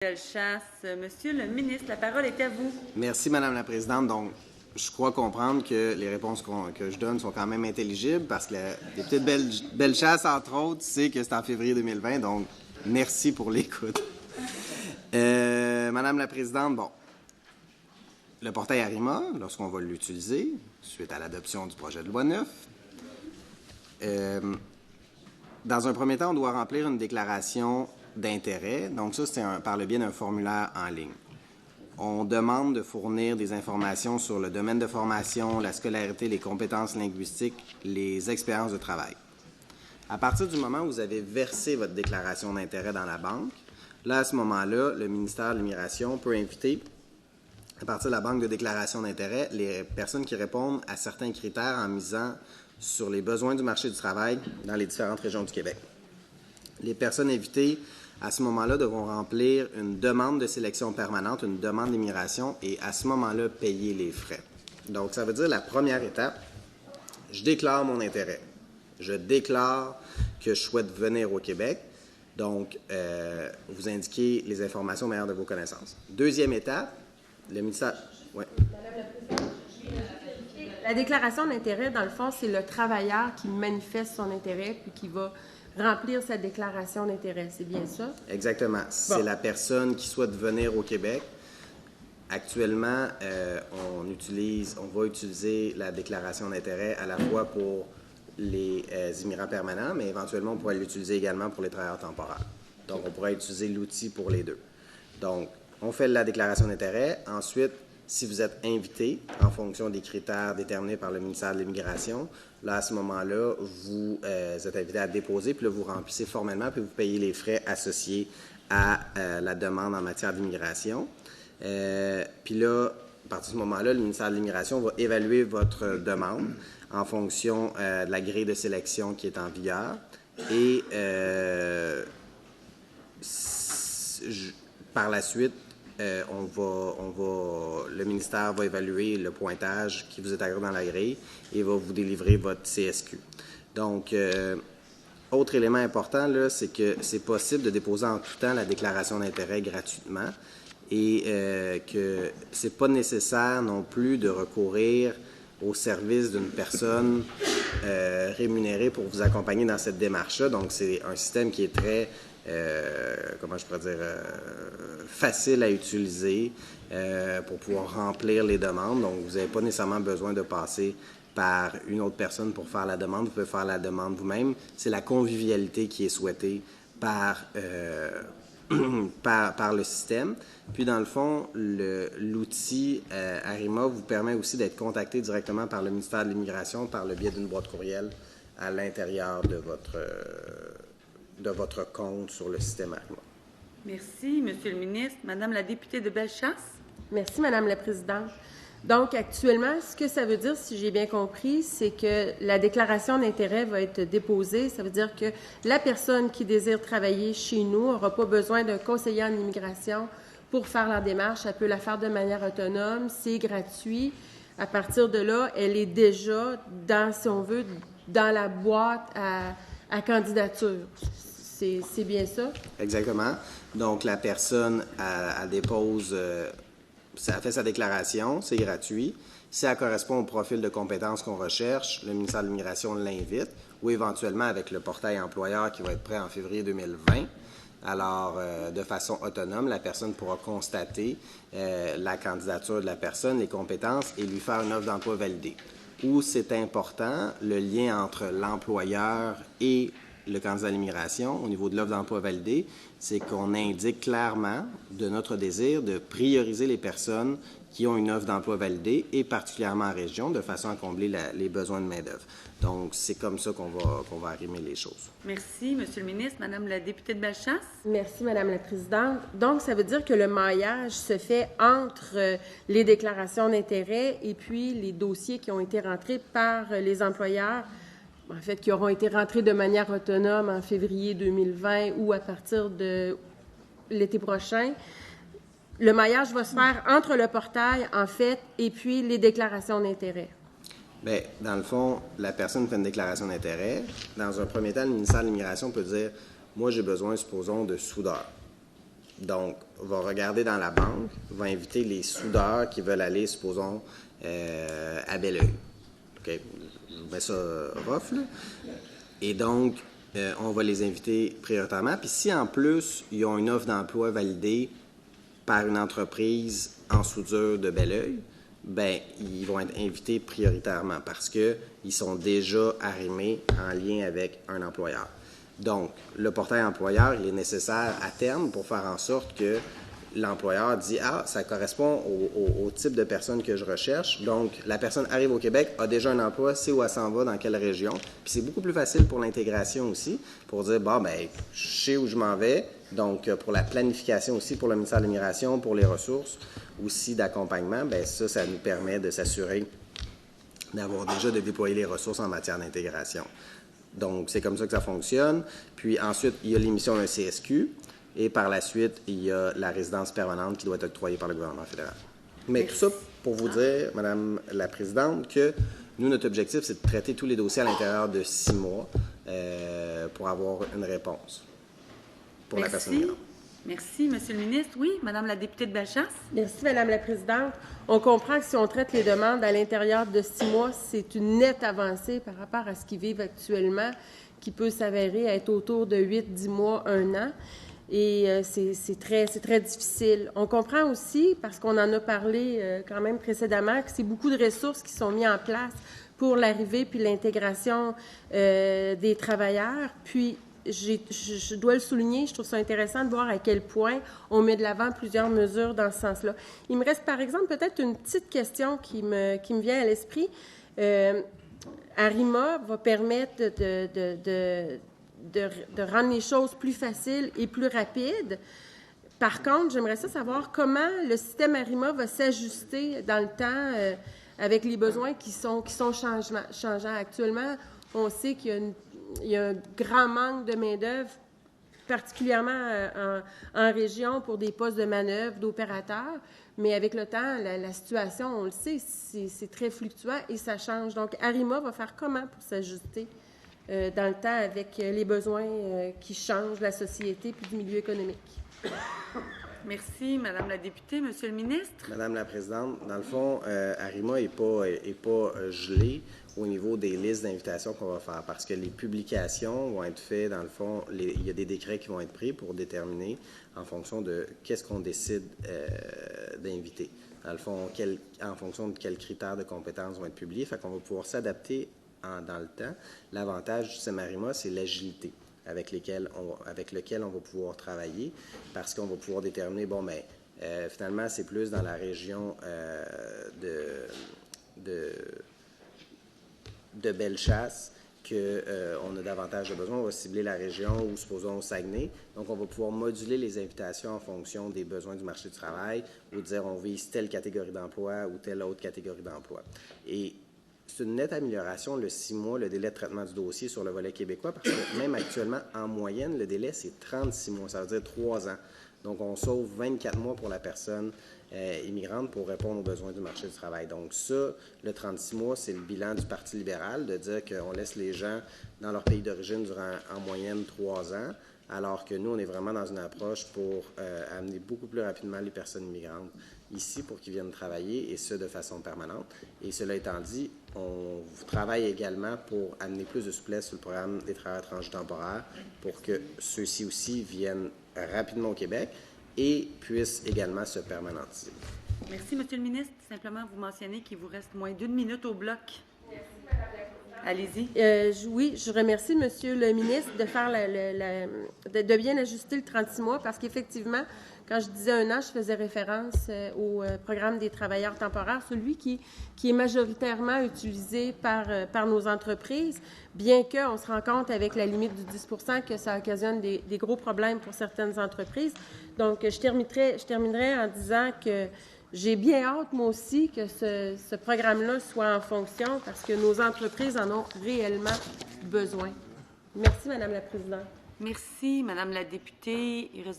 Bellechasse. Monsieur le ministre, la parole est à vous. Merci, Madame la Présidente. Donc, je crois comprendre que les réponses que je donne sont quand même intelligibles parce que la députée de Bellechasse, entre autres, sait que c'est en février 2020. Donc, merci pour l'écoute. Madame la Présidente, bon, le portail Arima, lorsqu'on va l'utiliser, suite à l'adoption du projet de loi 9, dans un premier temps, on doit remplir une déclaration d'intérêt. Donc ça, c'est par le biais d'un formulaire en ligne. On demande de fournir des informations sur le domaine de formation, la scolarité, les compétences linguistiques, les expériences de travail. À partir du moment où vous avez versé votre déclaration d'intérêt dans la banque, là, à ce moment-là, le ministère de l'Immigration peut inviter, à partir de la banque de déclaration d'intérêt, les personnes qui répondent à certains critères en misant sur les besoins du marché du travail dans les différentes régions du Québec. Les personnes invitées, à ce moment-là, devront remplir une demande de sélection permanente, une demande d'immigration, et à ce moment-là, payer les frais. Donc, ça veut dire la première étape, je déclare mon intérêt. Je déclare que je souhaite venir au Québec. Donc, vous indiquez les informations au meilleur de vos connaissances. Deuxième étape, le ministère... Oui. La déclaration d'intérêt, dans le fond, c'est le travailleur qui manifeste son intérêt puis qui va remplir sa déclaration d'intérêt. C'est bien ça? Exactement. C'est la personne qui souhaite venir au Québec. Actuellement, on va utiliser la déclaration d'intérêt à la fois pour les immigrants permanents, mais éventuellement, on pourrait l'utiliser également pour les travailleurs temporaires. Donc, on pourrait utiliser l'outil pour les deux. Donc, on fait la déclaration d'intérêt. Ensuite, si vous êtes invité en fonction des critères déterminés par le ministère de l'Immigration, là, à ce moment-là, vous êtes invité à déposer, puis là, vous remplissez formellement, puis vous payez les frais associés à la demande en matière d'immigration. Puis là, à partir de ce moment-là, le ministère de l'Immigration va évaluer votre demande en fonction de la grille de sélection qui est en vigueur. Et par la suite, le ministère va évaluer le pointage qui vous est agréé dans la grille et va vous délivrer votre CSQ. Donc, autre élément important, là, c'est que c'est possible de déposer en tout temps la déclaration d'intérêt gratuitement et que c'est pas nécessaire non plus de recourir au service d'une personne rémunérée pour vous accompagner dans cette démarche-là. Donc, c'est un système qui est très facile à utiliser pour pouvoir remplir les demandes. Donc, vous n'avez pas nécessairement besoin de passer par une autre personne pour faire la demande. Vous pouvez faire la demande vous-même. C'est la convivialité qui est souhaitée par le système. Puis, dans le fond, l'outil Arima vous permet aussi d'être contacté directement par le ministère de l'Immigration par le biais d'une boîte courriel à l'intérieur de votre compte sur le système Arima. Merci, Monsieur le ministre. Madame la députée de Bellechasse. Merci, Madame la Présidente. Donc, actuellement, ce que ça veut dire, si j'ai bien compris, c'est que la déclaration d'intérêt va être déposée. Ça veut dire que la personne qui désire travailler chez nous n'aura pas besoin d'un conseiller en immigration pour faire la démarche. Elle peut la faire de manière autonome. C'est gratuit. À partir de là, elle est déjà, si on veut, dans la boîte à candidature. C'est bien ça? Exactement. Donc, la personne, elle dépose, elle fait sa déclaration, c'est gratuit. Si elle correspond au profil de compétences qu'on recherche, le ministère de l'Immigration l'invite, ou éventuellement avec le portail employeur qui va être prêt en février 2020. Alors, de façon autonome, la personne pourra constater la candidature de la personne, les compétences, et lui faire une offre d'emploi validée. Où c'est important, le lien entre l'employeur et le candidat à l'immigration, au niveau de l'offre d'emploi validée, c'est qu'on indique clairement de notre désir de prioriser les personnes qui ont une offre d'emploi validée et particulièrement en région, de façon à combler les besoins de main-d'œuvre. Donc, c'est comme ça qu'on va arrimer les choses. Merci, Monsieur le ministre. Madame la députée de Bellechasse. Merci, Madame la Présidente. Donc, ça veut dire que le maillage se fait entre les déclarations d'intérêt et puis les dossiers qui ont été rentrés par les employeurs, en fait, qui auront été rentrés de manière autonome en février 2020 ou à partir de l'été prochain. Le maillage va se faire entre le portail, en fait, et puis les déclarations d'intérêt. Bien, dans le fond, la personne fait une déclaration d'intérêt. Dans un premier temps, le ministère de l'Immigration peut dire « Moi, j'ai besoin, supposons, de soudeurs. » Donc, va regarder dans la banque, va inviter les soudeurs qui veulent aller, supposons, à Belleuil. OK? Je vous mets ça rough, là. Et donc, on va les inviter prioritairement. Puis si en plus, ils ont une offre d'emploi validée par une entreprise en soudure de Belleuil, ben ils vont être invités prioritairement parce qu'ils sont déjà arrimés en lien avec un employeur. Donc, le portail employeur, il est nécessaire à terme pour faire en sorte que l'employeur dit « Ah, ça correspond au type de personne que je recherche. » Donc, la personne arrive au Québec, a déjà un emploi, sait où elle s'en va, dans quelle région. Puis c'est beaucoup plus facile pour l'intégration aussi, pour dire « Bon, ben je sais où je m'en vais. » Donc, pour la planification aussi, pour le ministère de l'Immigration, pour les ressources aussi d'accompagnement, bien ça nous permet de s'assurer d'avoir déjà de déployer les ressources en matière d'intégration. Donc, c'est comme ça que ça fonctionne. Puis ensuite, il y a l'émission d'un CSQ. Et par la suite, il y a la résidence permanente qui doit être octroyée par le gouvernement fédéral. Mais tout ça pour vous dire, Madame la Présidente, que nous, notre objectif, c'est de traiter tous les dossiers à l'intérieur de 6 mois pour avoir une réponse pour la personne migrante. Merci, Monsieur le ministre. Oui, Madame la députée de Bellechasse. Merci, Madame la Présidente. On comprend que si on traite les demandes à l'intérieur de 6 mois, c'est une nette avancée par rapport à ce qu'ils vivent actuellement, qui peut s'avérer être autour de 8-10 mois, 1 an. Et c'est très difficile. On comprend aussi, parce qu'on en a parlé quand même précédemment, que c'est beaucoup de ressources qui sont mises en place pour l'arrivée puis l'intégration des travailleurs. Puis, je dois le souligner, je trouve ça intéressant de voir à quel point on met de l'avant plusieurs mesures dans ce sens-là. Il me reste, par exemple, peut-être une petite question qui me vient à l'esprit. ARIMA va permettre de rendre les choses plus faciles et plus rapides. Par contre, j'aimerais savoir comment le système ARIMA va s'ajuster dans le temps avec les besoins qui sont changeants. Actuellement, on sait qu'il y a un grand manque de main-d'œuvre, particulièrement en région pour des postes de manœuvre, d'opérateurs. Mais avec le temps, la situation, on le sait, c'est très fluctuant et ça change. Donc, ARIMA va faire comment pour s'ajuster dans le temps avec les besoins qui changent de la société puis du milieu économique? Merci, Madame la députée. Monsieur le ministre. Madame la Présidente, dans le fond, ARIMA n'est pas gelé au niveau des listes d'invitations qu'on va faire parce que les publications vont être faites, dans le fond, il y a des décrets qui vont être pris pour déterminer en fonction de qu'est-ce qu'on décide d'inviter. Dans le fond, en fonction de quels critères de compétences vont être publiés, fait qu'on va pouvoir s'adapter dans le temps. L'avantage du système ARIMA, c'est l'agilité avec lequel on va pouvoir travailler parce qu'on va pouvoir déterminer, bon, bien, finalement, c'est plus dans la région de Bellechasse qu'on a davantage de besoins. On va cibler la région ou, supposons, au Saguenay. Donc, on va pouvoir moduler les invitations en fonction des besoins du marché du travail ou dire on vise telle catégorie d'emploi ou telle autre catégorie d'emploi. Et c'est une nette amélioration, le 6 mois, le délai de traitement du dossier sur le volet québécois, parce que même actuellement, en moyenne, le délai, c'est 36 mois, ça veut dire 3 ans. Donc, on sauve 24 mois pour la personne immigrante pour répondre aux besoins du marché du travail. Donc, ça, le 36 mois, c'est le bilan du Parti libéral, de dire qu'on laisse les gens dans leur pays d'origine durant, en moyenne, 3 ans, alors que nous, on est vraiment dans une approche pour amener beaucoup plus rapidement les personnes immigrantes ici pour qu'ils viennent travailler, et ce, de façon permanente. Et cela étant dit, on travaille également pour amener plus de souplesse sur le programme des travailleurs étrangers temporaires pour que ceux-ci aussi viennent rapidement au Québec et puissent également se permanentiser. Merci, Monsieur le ministre. Simplement, vous mentionnez qu'il vous reste moins d'1 minute au bloc. Merci, Madame la Présidente. Allez-y. Oui, je remercie Monsieur le ministre de faire de bien ajuster le 36 mois parce qu'effectivement, quand je disais 1 an, je faisais référence au programme des travailleurs temporaires, celui qui est majoritairement utilisé par nos entreprises, bien qu'on se rend compte avec la limite du 10 % que ça occasionne des gros problèmes pour certaines entreprises. Donc, je terminerai en disant que j'ai bien hâte, moi aussi, que ce programme-là soit en fonction parce que nos entreprises en ont réellement besoin. Merci, Madame la Présidente. Merci, Madame la députée. Il reste